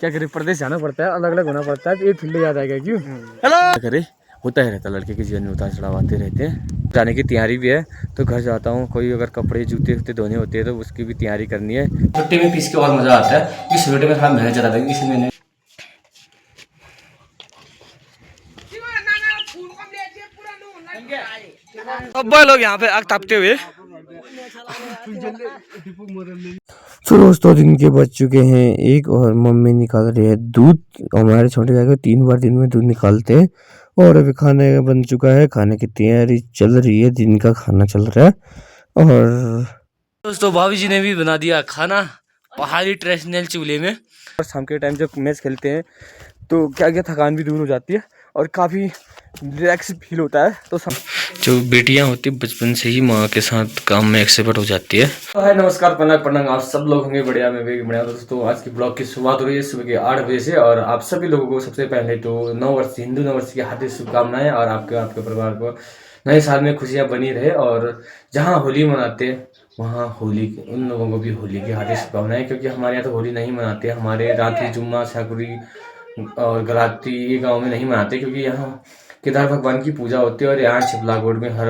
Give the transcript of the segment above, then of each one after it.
क्या करे, प्रदेश जाना पड़ता है, अलग अलग होना पड़ता है, तो एक फील्ड याद आएगा क्यों। हेलो क्या करे, होता ही रहता, लड़के के जीवन में उतार चढ़ाव आते रहते हैं। जाने की तैयारी भी है, तो घर जाता हूँ। कोई अगर कपड़े जूते वूते धोने होते हैं तो उसकी भी तैयारी करनी है। छुट्टी में पीस के और मजा आता है, इस छुट्टी में थोड़ा मेहनत ज़्यादा है, इसी महीने सब लोग यहाँ पे आग तापते हुए। तो दोस्तों दिन के बज चुके हैं 1 और मम्मी निकाल रही है दूध। हमारे छोटे भाई को 3 बार दिन में दूध निकालते हैं। और अभी खाने बन चुका है, खाने की तैयारी चल रही है, दिन का खाना चल रहा है। और दोस्तों भाभी जी ने भी बना दिया खाना पहाड़ी ट्रेडिशनल चूल्हे में। और शाम के टाइम जब मैच खेलते हैं तो क्या क्या थकान भी दूर हो जाती है और काफ़ी रिलैक्स फील होता है। तो जो बेटियां होती है बचपन से ही माँ के साथ काम में एक्सपर्ट हो जाती है। हाय नमस्कार प्रणाम, आप सब लोग होंगे बढ़िया, मैं भी बढ़िया। दोस्तों आज की ब्लॉग की शुरुआत हो रही है सुबह के 8 बजे से। और आप सभी लोगों को सबसे पहले तो नववर्ष हिंदू नववर्ष की हार्दिक शुभकामनाएं। और आपके परिवार को नए साल में खुशियाँ बनी रहे। और जहाँ होली मनाते हैं वहाँ होली उन लोगों को भी होली की हार्दिक शुभकामनाएं, क्योंकि हमारे यहाँ तो होली नहीं मनाते। हमारे रात्रि जुम्मा शाकुरी और गलाती ये गाँव में नहीं मनाते, क्योंकि यहाँ केदार भगवान की पूजा होती है। और यहाँ छिबला गोड में हर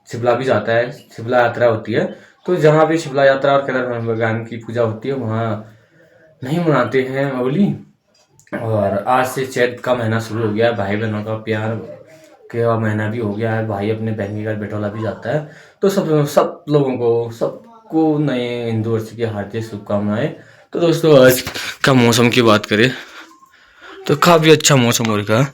छिबला भी जाता है, छिबला यात्रा होती है। तो जहाँ भी छिबला यात्रा और केदार भगवान की पूजा होती है वहाँ नहीं मनाते हैं होली। और आज से चैत का महीना शुरू हो गया है, भाई बहनों का प्यार का महीना भी हो गया है। भाई अपने बहन के घर बेटोला भी जाता है। तो सब लोगों को सबको नए हिंदू वर्ष की हार्दिक शुभकामनाएं। तो दोस्तों आज का मौसम की बात करें तो काफ़ी अच्छा मौसम हो रखा है।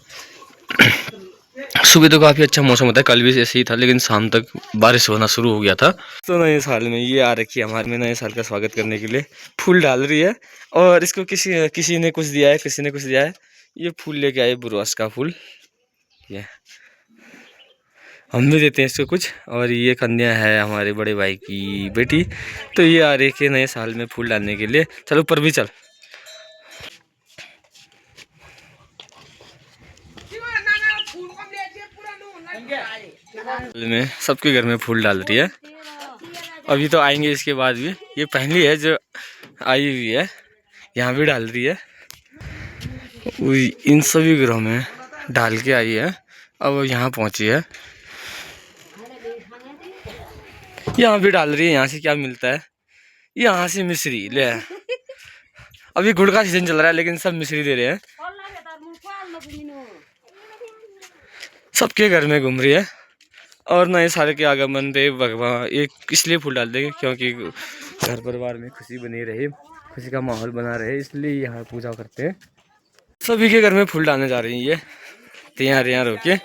सुबह तो काफ़ी अच्छा मौसम होता है, कल भी ऐसे ही था, लेकिन शाम तक बारिश होना शुरू हो गया था। तो नए साल में ये आ रखी है हमारे में, नए साल का स्वागत करने के लिए फूल डाल रही है। और इसको किसी ने कुछ दिया है, किसी ने कुछ दिया है। ये फूल लेके आए बुरवास का फूल, ये हम भी देते हैं इसको कुछ। और ये कन्या है हमारे बड़े भाई की बेटी, तो ये आ रही है नए साल में फूल डालने के लिए। चलो ऊपर भी चल। में सबके घर में फूल डाल रही है, अभी तो आएंगे इसके बाद भी। ये पहली है जो आई हुई है, यहाँ भी डाल रही है। इन सभी घरों में डाल के आई है, अब यहाँ पहुँची है, यहाँ भी डाल रही है। यहाँ से क्या मिलता है, यहाँ से मिश्री ले। अभी गुड़ का सीजन चल रहा है लेकिन सब मिश्री दे रहे हैं। सबके घर में घूम रही है। और नए साल के आगमन पे भगवान एक इसलिए फूल डाल देंगे क्योंकि घर परिवार में खुशी बनी रहे, खुशी का माहौल बना रहे, इसलिए यहाँ पूजा करते हैं। सभी के घर में फूल डालने जा रही है ये तैयार होके।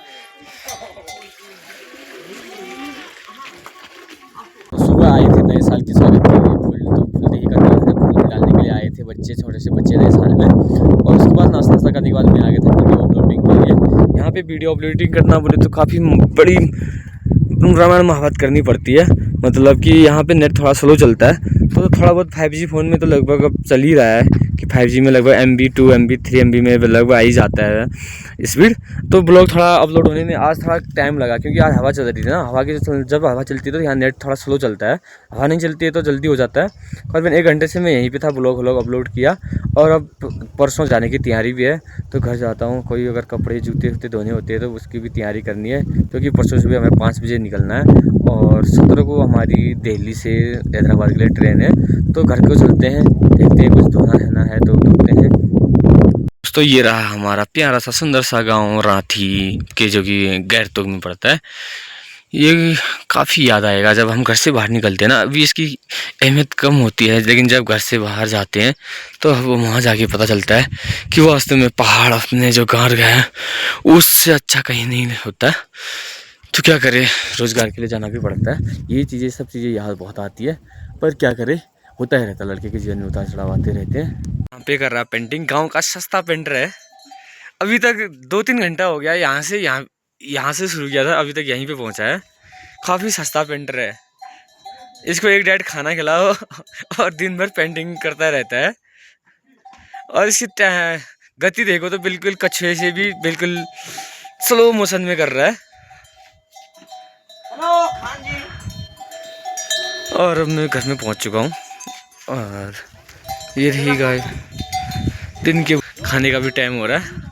सुबह आए थे नए साल के स्वागत के लिए, फूल नहीं करने फूल डालने के लिए आए थे बच्चे, छोटे से बच्चे नए साल में। और उसके बाद नाश्ता करने के बाद मैं आ गया था वीडियो अपलोडिंग के लिए। यहाँ पे वीडियो अपलोडिंग करना बोले तो काफ़ी बड़ी रामायण महाभारत करनी पड़ती है। मतलब कि यहाँ पे नेट थोड़ा स्लो चलता है, तो थोड़ा बहुत 5G फ़ोन में तो लगभग अब चल ही रहा है कि 5G में लगभग MB 2 MB 3 MB में लगभग आ ही जाता है स्पीड। तो ब्लॉग थोड़ा अपलोड होने में आज थोड़ा टाइम लगा, क्योंकि आज हवा चल रही थी ना। हवा की जब हवा चलती है तो यहाँ नेट थोड़ा स्लो चलता है, हवा नहीं चलती है तो जल्दी हो जाता है। करीबन 1 घंटे से मैं यहीं पे था, ब्लॉग अपलोड किया। और अब परसों जाने की तैयारी भी है, तो घर जाता हूँ। कोई अगर कपड़े जूते वूते धोने होते हैं तो उसकी भी तैयारी करनी है, क्योंकि परसों सुबह हमें 5 बजे निकलना है। और 17 को हमारी दिल्ली से हैदराबाद के लिए ट्रेन है। तो घर को चलते हैं, देखते हैं कुछ धोना रहना है तो धोते हैं। तो ये रहा हमारा प्यारा सा सुंदर सा गांव राठी के, जो कि गैरतोग में पड़ता है। ये काफ़ी याद आएगा जब हम घर से बाहर निकलते हैं ना। अभी इसकी अहमियत कम होती है, लेकिन जब घर से बाहर जाते हैं तो वो वहाँ जाके पता चलता है कि वो वास्तव में पहाड़ अपने जो गाँव गए हैं उससे अच्छा कहीं नहीं होता। तो क्या करें, रोज़गार के लिए जाना भी पड़ता है। ये चीज़ें सब चीज़ें याद बहुत आती है, पर क्या करें, होता ही रहता, लड़के के जीवन में उतार चढ़ाव आते रहते हैं। यहाँ पे कर रहा पेंटिंग, गांव का सस्ता पेंटर है। अभी तक 2-3 घंटा हो गया, यहाँ से शुरू किया था, अभी तक यहीं पे पहुँचा है। काफ़ी सस्ता पेंटर है, इसको एक डाइट खाना खिलाओ और दिन भर पेंटिंग करता रहता है। और इसकी गति देखो तो बिल्कुल कछुए से भी बिल्कुल स्लो मोशन में कर रहा है। और अब मैं घर में पहुंच चुका हूं। और ये रही गाय, दिन के खाने का भी टाइम हो रहा है।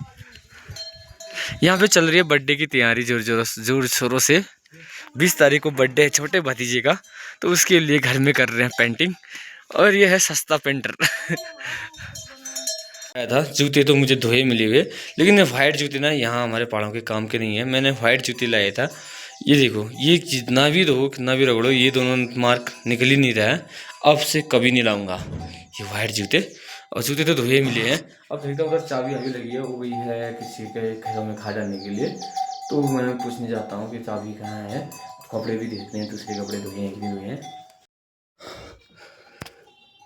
यहाँ पे चल रही है बर्थडे की तैयारी जोर शोरों से। 20 तारीख को बर्थडे है छोटे भतीजे का, तो उसके लिए घर में कर रहे हैं पेंटिंग। और ये है सस्ता पेंटर। आया था जूते तो मुझे धोए मिले हुए, लेकिन वाइट जूते ना यहाँ हमारे पहाड़ों के काम के नहीं है। मैंने वाइट जूते लाया था। ये देखो, ये जितना भी धो कितना भी रगड़ो, ये दोनों मार्क निकल ही नहीं रहा है। अब से कभी नहीं लाऊंगा ये वाइट जूते। और जूते तो धोए मिले हैं। अब देखता हूँ उधर चाबी अभी लगी है, वो गई है किसी के घरों में खा जाने के लिए। तो मैं पूछने जाता हूँ कि चाबी कहाँ है। कपड़े भी देखते हैं, दूसरे कपड़े धोए हैं कि नहीं धोए हैं।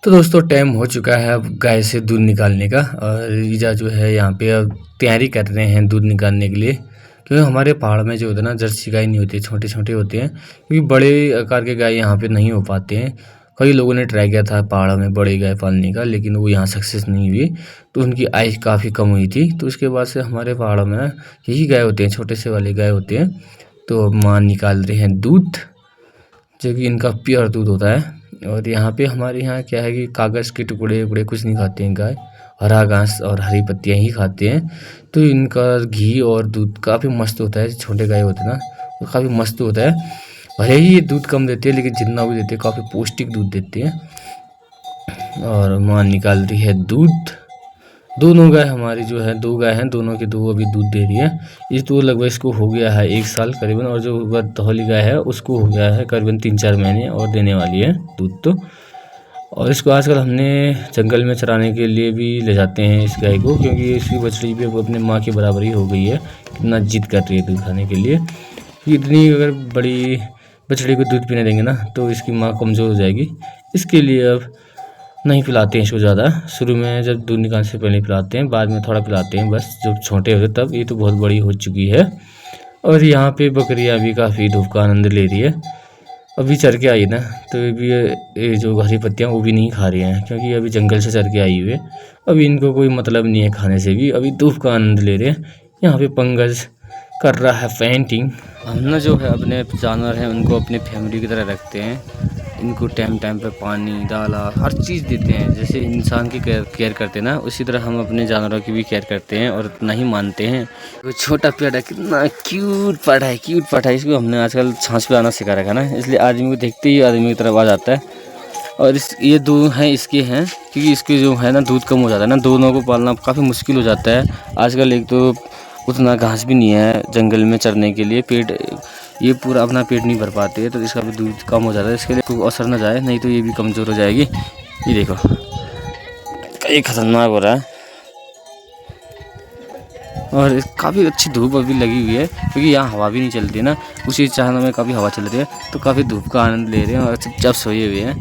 तो दोस्तों टाइम हो चुका है अब गाय से दूध निकालने का। और ईजा जो है यहाँ पे अब तैयारी कर रहे हैं दूध निकालने के लिए। क्योंकि हमारे पहाड़ में जो होता है ना, जर्सी गाय नहीं होती, छोटे छोटे होते हैं। क्योंकि बड़े आकार के गाय यहाँ पे नहीं हो पाते हैं। कई लोगों ने ट्राई किया था पहाड़ में बड़ी गाय पालने का, लेकिन वो यहाँ सक्सेस नहीं हुई। तो उनकी आय काफ़ी कम हुई थी। तो उसके बाद से हमारे पहाड़ों में यही गाय होते हैं, छोटे से वाले गाय होते हैं। तो माँ निकाल रहे हैं दूध, जो कि इनका प्योर दूध होता है। और यहाँ पे हमारे यहाँ क्या है कि कागज़ के टुकड़े वुकड़े कुछ नहीं खाते हैं गाय, हरा घास और हरी पत्तियाँ ही खाते हैं। तो इनका घी और दूध काफ़ी मस्त होता है। छोटे गाय होते हैं ना, तो काफ़ी मस्त होता है। भले ही ये दूध कम देते हैं, लेकिन जितना भी देते हैं काफ़ी पौष्टिक दूध देते हैं। और माँ निकाल रही है दूध। दोनों गाय हमारी जो है, 2 गाय हैं, दोनों के 2 अभी दूध दे रही है। इस तो लगभग इसको हो गया है 1 साल करीबन। और जो धौली गाय है उसको हो गया है करीबन 3-4 महीने और देने वाली है दूध तो। और इसको आजकल हमने जंगल में चराने के लिए भी ले जाते हैं इस गाय को, क्योंकि इसकी बछड़ी भी अपने माँ की बराबरी हो गई है। कितना जिद कर रही है दूध खाने के लिए। इतनी अगर बड़ी बछड़ी को दूध पीने देंगे ना, तो इसकी माँ कमज़ोर हो जाएगी। इसके लिए अब नहीं पिलाते हैं इसको ज़्यादा। शुरू में जब दूध निकालने से पहले पिलाते हैं, बाद में थोड़ा पिलाते हैं बस, जब छोटे होते तब। ये तो बहुत बड़ी हो चुकी है। और यहाँ पे बकरियाँ भी काफ़ी धूप का आनंद ले रही है। अभी चर के आई ना, तो ये जो हरी पत्तियाँ वो भी नहीं खा रही हैं, क्योंकि अभी जंगल से चर के आई हुई है। अभी इनको कोई मतलब नहीं है खाने से भी, अभी धूप का आनंद ले रहे हैं। यहाँ पे पंकज कर रहा है पेंटिंग। हम ना जो है अपने जानवर हैं उनको अपनी फैमिली की तरह रखते हैं। इनको टाइम टाइम पे पानी दाला हर चीज़ देते हैं। जैसे इंसान की केयर करते हैं ना, उसी तरह हम अपने जानवरों की भी केयर करते हैं और इतना ही मानते हैं। वो छोटा पेड़ है, कितना क्यूट पाठा है, क्यूट पाठा है। इसको हमने आजकल छाछ पे आना सिखा रखा ना, इसलिए आदमी को देखते ही आदमी की तरफ आ जाता है। और ये 2 हैं इसके हैं, क्योंकि इसके जो है ना दूध कम हो जाता है ना, दोनों को पालना काफ़ी मुश्किल हो जाता है आजकल। एक तो उतना घास भी नहीं है जंगल में चरने के लिए, पेट ये पूरा अपना पेट नहीं भर पाते, तो इसका भी दूध कम हो जाता है। इसके लिए कोई असर ना जाए, नहीं तो ये भी कमज़ोर हो जाएगी। ये देखो ये खतरनाक हो रहा है। और काफ़ी अच्छी धूप अभी लगी हुई है, क्योंकि यहाँ हवा भी नहीं चलती है ना। उसी चाहना में काफ़ी हवा चल रही है, तो काफ़ी धूप का आनंद ले रहे हैं और चुपचाप सोए हुए हैं।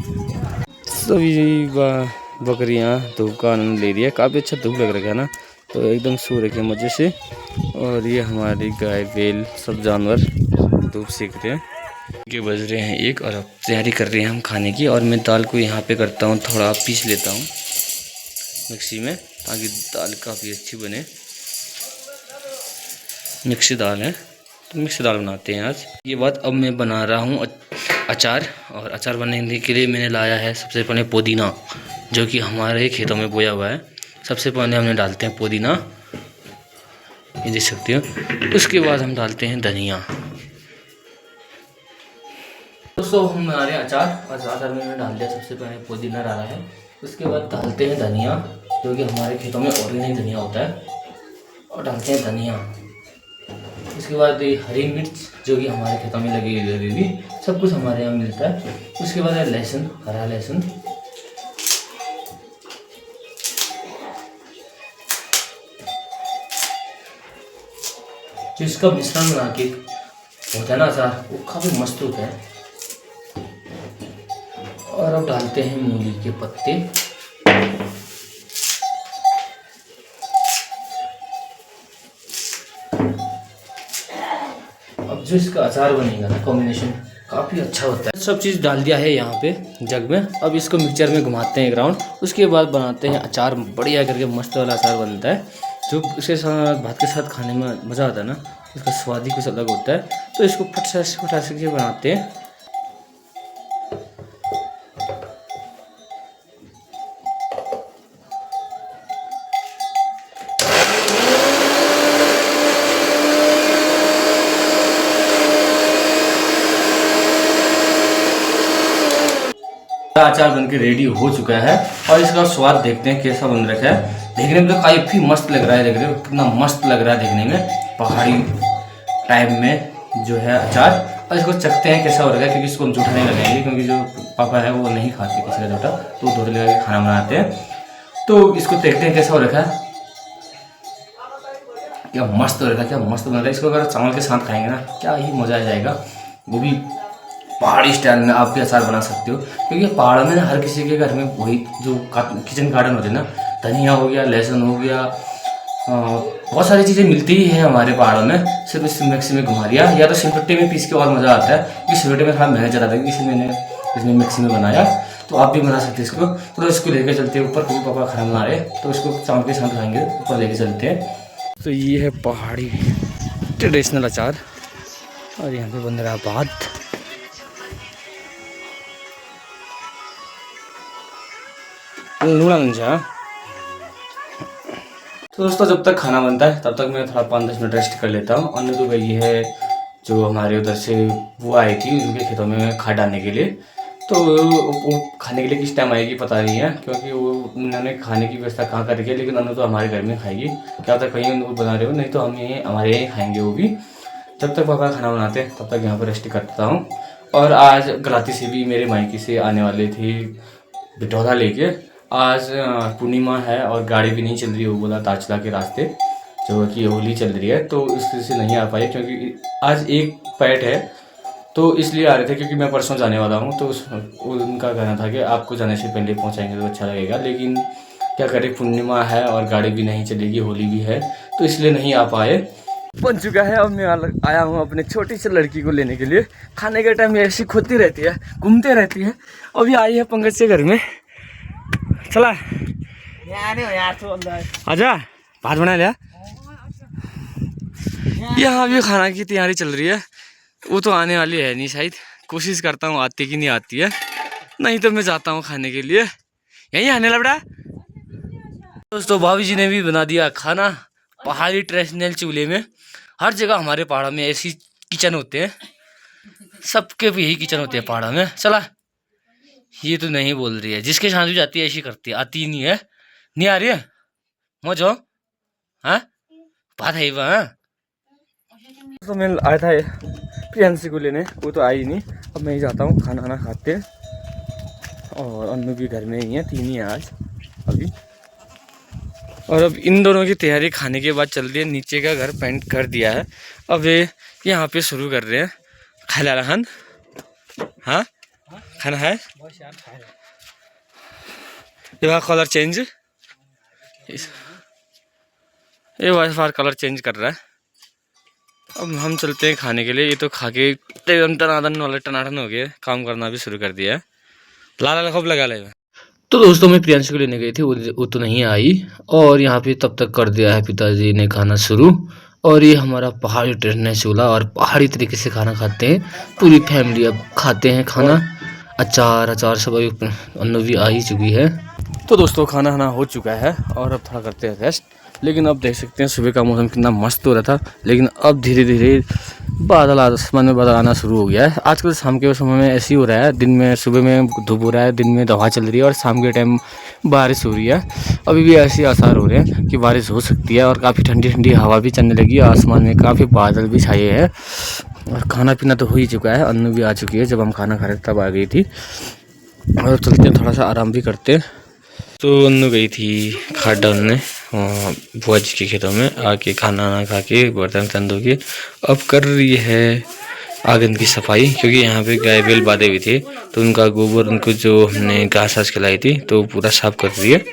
सभी बकरियाँ धूप का आनंद ले रही है। काफ़ी अच्छा धूप लग रहा है ना, तो एकदम सो रखे हैं मज़े से। और ये हमारी गाय बैल सब जानवर धूप सेक रहे हैं। ये बज रहे हैं 1 और अब तैयारी कर रहे हैं हम खाने की। और मैं दाल को यहाँ पे करता हूँ, थोड़ा पीस लेता हूँ मिक्सी में, ताकि दाल काफ़ी अच्छी बने। मिक्सी दाल है, तो मिक्सी दाल बनाते हैं आज। ये बात अब मैं बना रहा हूँ अचार। और अचार बनाने के लिए मैंने लाया है सबसे पहले पुदीना, जो कि हमारे खेतों में बोया हुआ है। सबसे पहले हमने डालते हैं पुदीना, ये देख सकते हो। उसके बाद हम डालते हैं धनिया। दोस्तों हम बना रहे हैं अचार, और अचार में डाल दिया सबसे पहले पुदीना डाला है। उसके बाद डालते हैं धनिया, जो कि हमारे खेतों में ऑर्गेनिक धनिया होता है, और डालते हैं धनिया। उसके बाद हरी मिर्च, जो कि हमारे खेतों में लगी हुई, सब कुछ हमारे यहाँ मिलता है। उसके बाद लहसुन, हरा लहसुन, जो इसका मिश्रण बना के होता है ना अचार, वो काफ़ी मस्त होता है। और अब डालते हैं मूली के पत्ते, अब जो इसका अचार बनेगा ना, कॉम्बिनेशन काफ़ी अच्छा होता है। सब चीज़ डाल दिया है यहाँ पे जग में। अब इसको मिक्सचर में घुमाते हैं 1 राउंड। उसके बाद बनाते हैं अचार, बढ़िया करके मस्त वाला अचार बनता है, जो उसके साथ भात के साथ खाने में मज़ा आता है ना। इसका स्वाद ही कुछ अलग होता है। तो इसको फटाक से बनाते हैं। अचार बनके रेडी हो चुका है और इसका स्वाद देखते हैं कैसा बन रखा है। देखने में तो काफ़ी मस्त लग रहा है, देख रहे हो कितना मस्त लग रहा है देखने में, पहाड़ी टाइप में जो है अचार। और इसको चखते हैं कैसा हो रखा है, क्योंकि इसको हम जूठा नहीं लगाएंगे, क्योंकि जो पापा है वो नहीं खाते किसी का जूठा, तो वो धोते लगा के खाना बनाते हैं। तो इसको देखते हैं कैसा हो रखा है। क्या मस्त हो रखा है, क्या मस्त बन रहा है। इसको अगर चावल के साथ खाएंगे ना क्या ही मज़ा आ जाएगा, वो भी पहाड़ी स्टाइल में। आप भी अचार बना सकते हो, क्योंकि पहाड़ों में ना हर किसी के घर में वही जो किचन गार्डन होते हैं ना, धनिया हो गया, लहसुन हो गया, बहुत सारी चीज़ें मिलती ही है हमारे पहाड़ों में। सिर्फ इस मिक्सी में घुमा दिया, या तो सिलबट्टे में पीस के और मज़ा आता है, क्योंकि सिलबट्टे में थोड़ा मेहनत ज़्यादा था, इसलिए मैंने इसमें मिक्सी में बनाया। तो आप भी बना सकते हैं इसको। तो इसको लेके चलते हैं ऊपर, क्योंकि पापा खाना बना रहे, तो इसको चावल के साथ खाएंगे, ऊपर लेके चलते हैं। तो ये है पहाड़ी ट्रेडिशनल अचार, और यहाँ पे बन रहा है भात। लूड़ा नहीं। तो दोस्तों जब तक खाना बनता है तब तक मैं थोड़ा 5-10 मिनट रेस्ट कर लेता हूँ। अन्य तो गई है जो हमारे उधर से वो आई थी उनके खेतों में खाद डालने के लिए। तो वो खाने के लिए किस टाइम आएगी पता नहीं है, क्योंकि वो उन्होंने खाने की व्यवस्था कहाँ कर रखी है, लेकिन अन्य तो हमारे घर में खाएगी। क्या पता कहीं वो बना रहे हो, नहीं तो हम ये हमारे यहीं खाएंगे वो भी। जब तक पापा खाना बनाते हैं तब तक यहाँ पर रेस्ट करता हूँ। और आज गलाती से भी मेरे मायके से आने वाले थे बिटौरा लेके। आज पूर्णिमा है और गाड़ी भी नहीं चल रही है, वो बोला तारचला के रास्ते जो कि होली चल रही है, तो इस वजह से नहीं आ पाए। क्योंकि आज एक पैट है तो इसलिए आ रहे थे, क्योंकि मैं परसों जाने वाला हूँ। तो उनका कहना था कि आपको जाने से पहले पहुँचाएंगे तो अच्छा लगेगा, लेकिन क्या करें पूर्णिमा है और गाड़ी भी नहीं चलेगी, होली भी है, तो इसलिए नहीं आ पाए। बन चुका है। अब मैं आया हूँ अपने छोटी सी लड़की को लेने के लिए। खाने के टाइम ऐसी खोती रहती है, घूमते रहती है। अभी आई है पंकज के घर में, चला आजा भात बना लिया। यहाँ भी खाना की तैयारी चल रही है। वो तो आने वाली है नहीं शायद, कोशिश करता हूँ आती कि नहीं आती है, नहीं तो मैं जाता हूँ खाने के लिए। यहीं आने लगा दोस्तों। भाभी जी ने भी बना दिया खाना पहाड़ी ट्रेडिशनल चूल्हे में। हर जगह हमारे पहाड़ों में ऐसी किचन होते हैं, सबके भी यही किचन होते हैं पहाड़ों में। चला ये तो नहीं बोल रही है, जिसके साथ भी जाती है ऐसी करती है, आती ही नहीं है। नहीं आ रही है मौजो, हाँ बात है वहाँ। तो मैं आया था प्रियांशी को लेने, वो तो आई नहीं। अब मैं ही जाता हूँ, खाना वाना खाते हैं। और अन्नू भी घर में ही है, 3 ही है आज अभी। और अब इन दोनों की तैयारी खाने के बाद चल रही है। नीचे का घर पेंट कर दिया है, अब ये यहाँ पे शुरू कर रहे हैं खाला रहन। हाँ खाना है, ये कलर चेंज, ये वाइफार कलर चेंज कर रहा है। अब हम चलते हैं खाने के लिए। ये तो खा के एकदम टनाटन वाले टनाटन हो गए, काम करना भी शुरू कर दिया है। लाला खूब लगा लेगा। तो दोस्तों मैं प्रियांशी को लेने गई थी, वो तो नहीं आई। और यहाँ पे तब तक कर दिया है पिताजी ने खाना शुरू। और ये हमारा पहाड़ी ट्रेडिशनल चूल्हा, और पहाड़ी तरीके से खाना खाते हैं पूरी फैमिली। अब खाते हैं खाना, अचार सब अन्नू भी आ ही चुकी है। तो दोस्तों खाना हो चुका है और अब थोड़ा करते हैं रेस्ट। लेकिन अब देख सकते हैं सुबह का मौसम कितना मस्त हो रहा था, लेकिन अब धीरे धीरे बादल आसमान में बादल आना शुरू हो गया है। आजकल शाम के समय में ऐसे ही हो रहा है, दिन में सुबह में धूप हो रहा है, दिन में हवा चल रही है, और शाम के टाइम बारिश हो रही है। अभी भी ऐसे आसार हो रहे हैं कि बारिश हो सकती है, और काफ़ी ठंडी ठंडी हवा भी चलने लगी। आसमान में काफ़ी बादल भी छाए हैं, और खाना पीना तो हो ही चुका है। अन्नू भी आ चुकी है, जब हम खाना खा रहे तब आ गई थी। और चलते हैं थोड़ा सा आराम भी करते हैं। तो अन्नू गई थी खाद डालने बुआ जी के खेतों में, आके खाना ना खा के बर्तन तन धो के अब कर रही है आंगन की सफाई। क्योंकि यहाँ पे गाय बैल बांधे हुए थे, तो उनका गोबर, उनको जो हमने घास खिलाई थी, तो पूरा साफ कर रही है।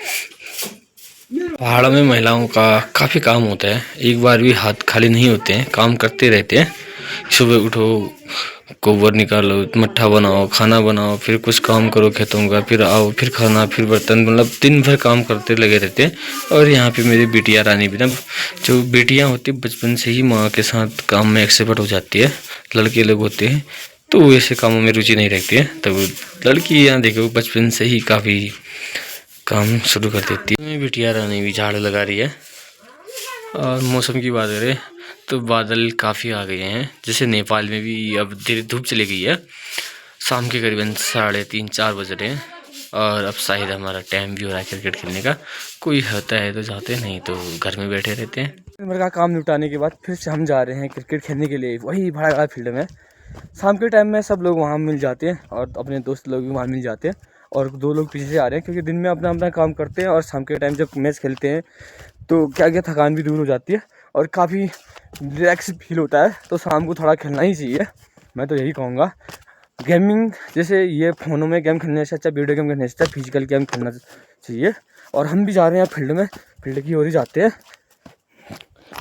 पहाड़ों में महिलाओं का काफ़ी काम होता है, एक बार भी हाथ खाली नहीं होते हैं, काम करते रहते हैं। सुबह उठो, गोबर निकालो, मट्ठा बनाओ, खाना बनाओ, फिर कुछ काम करो खेतों का, फिर आओ, फिर खाना, फिर बर्तन, मतलब दिन भर काम करते लगे रहते हैं। और यहाँ पे मेरी बिटिया रानी भी ना, जो बेटियाँ होती बचपन से ही माँ के साथ काम में एक्सपर्ट हो जाती है। लड़के लोग होते हैं तो ऐसे कामों में रुचि नहीं रखती है, तब लड़की यहाँ देखो बचपन से ही काफ़ी काम शुरू कर देती है। बिटिया रानी भी झाड़ लगा रही है। और मौसम की बात करें तो बादल काफ़ी आ गए हैं, जैसे नेपाल में भी अब धीरे धूप चली गई है। शाम के करीबन 3:30-4 बज रहे हैं और अब शायद हमारा टाइम भी हो रहा है क्रिकेट खेलने का। कोई होता है तो जाते, नहीं तो घर में बैठे रहते हैं। दिन भर का काम निपटाने के बाद फिर से हम जा रहे हैं क्रिकेट खेलने के लिए, वही बड़ा फील्ड में। शाम के टाइम में सब लोग वहाँ मिल जाते हैं और अपने दोस्त लोग भी वहाँ मिल जाते हैं, और 2 लोग पीछे से आ रहे हैं क्योंकि दिन में अपना अपना काम करते हैं और शाम के टाइम जब मैच खेलते हैं तो क्या क्या थकान भी दूर हो जाती है और काफ़ी रिलैक्स फील होता है। तो शाम को थोड़ा खेलना ही चाहिए, मैं तो यही कहूँगा। गेमिंग जैसे ये फ़ोनों में गेम खेलने से अच्छा, वीडियो गेम खेलने से अच्छा फिजिकल गेम खेलना चाहिए। और हम भी जा रहे हैं फील्ड में, फील्ड की ओर ही जाते हैं।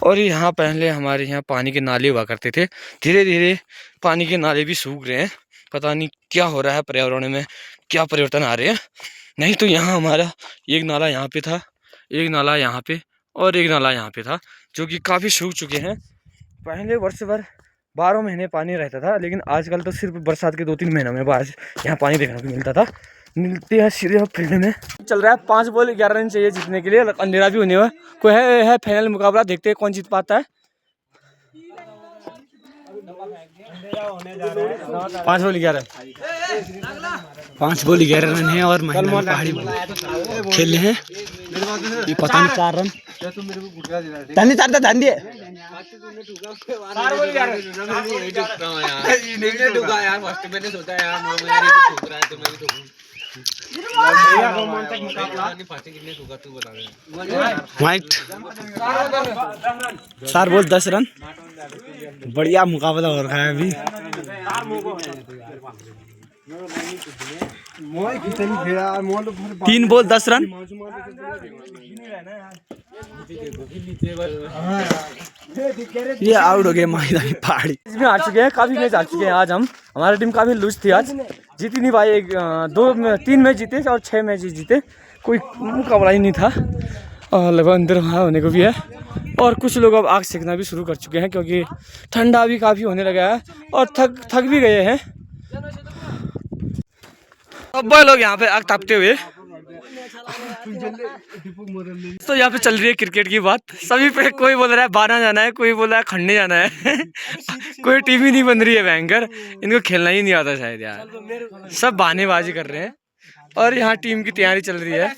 और यहाँ पहले हमारे यहाँ पानी के नाले हुआ करते थे, धीरे धीरे पानी के नाले भी सूख रहे हैं। पता नहीं क्या हो रहा है, पर्यावरण में क्या परिवर्तन आ रहे हैं। नहीं तो यहाँ हमारा एक नाला यहाँ पे था, एक नाला यहाँ पे और एक नाला यहाँ पे था, जो कि काफ़ी सूख चुके हैं। पहले वर्ष भर 12 महीने पानी रहता था, लेकिन आजकल तो सिर्फ बरसात के 2-3 महीनों में बाद यहाँ पानी देखने को मिलता था। मिलते हैं सीधे फील्ड में। चल रहा है 5 बॉल 11 रन चाहिए जीतने के लिए, अंधेरा भी होने हुआ। कोई है फाइनल मुकाबला, देखते हैं कौन जीत पाता है। 5 बॉल 11 रन है और पहाड़ी खेल रहे हैं। ये पता नहीं 4 रन धन चाहता धन दिए। वाइट 4 बॉल 10 रन, बढ़िया मुकाबला हो रहा है अभी। 3 बॉल 10 रन। ये आउट हो गए मैदानी पहाड़ी। इसमें हार चुके हैं, काफी मैच हार चुके हैं आज हम। हमारी टीम काफी लूज थी आज, जीती नहीं पाई। 3 मैच जीते और 6 मैच जीते, कोई मुकाबला ही नहीं था। और लगभग अंदर वहाँ होने को भी है। और कुछ लोग अब आग सेकना भी शुरू कर चुके हैं क्योंकि ठंडा भी काफ़ी होने लगा है और थक भी गए हैं। अब लोग यहाँ पे आग तापते हुए। तो यहाँ पे चल रही है क्रिकेट की बात। सभी पे कोई बोल रहा है बाना जाना है, कोई बोल रहा है खंडे जाना है। कोई टीम ही नहीं बन रही है भयंकर, इनको खेलना ही नहीं आता शायद यार, सब बहानेबाजी कर रहे हैं। और यहाँ टीम की तैयारी चल रही है,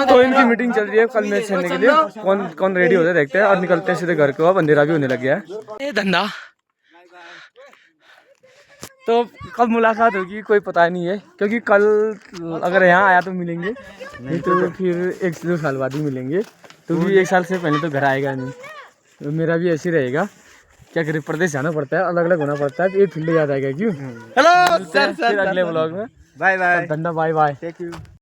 तो इनकी मीटिंग चल रही है कल मैच खेलने के लिए। कौन कौन रेडी होता है देखते हैं और निकलते हैं सीधे घर को। अब अंधेरा भी होने लग गया है। ये धंधा तो कब मुलाकात होगी कोई पता नहीं है, क्योंकि कल अगर यहाँ आया तो मिलेंगे, नहीं तो फिर 1 से 2 साल बाद ही मिलेंगे। तो भी 1 साल से पहले तो घर आएगा नहीं, तो मेरा भी ऐसे ही रहेगा। क्या करें, प्रदेश जाना पड़ता है, अलग अलग होना पड़ता है, तो ये फील्ड याद आएगा क्यों। हेलो सर, अगले ब्लॉग में बाय बाय। धन्यवाद, बाय बाय।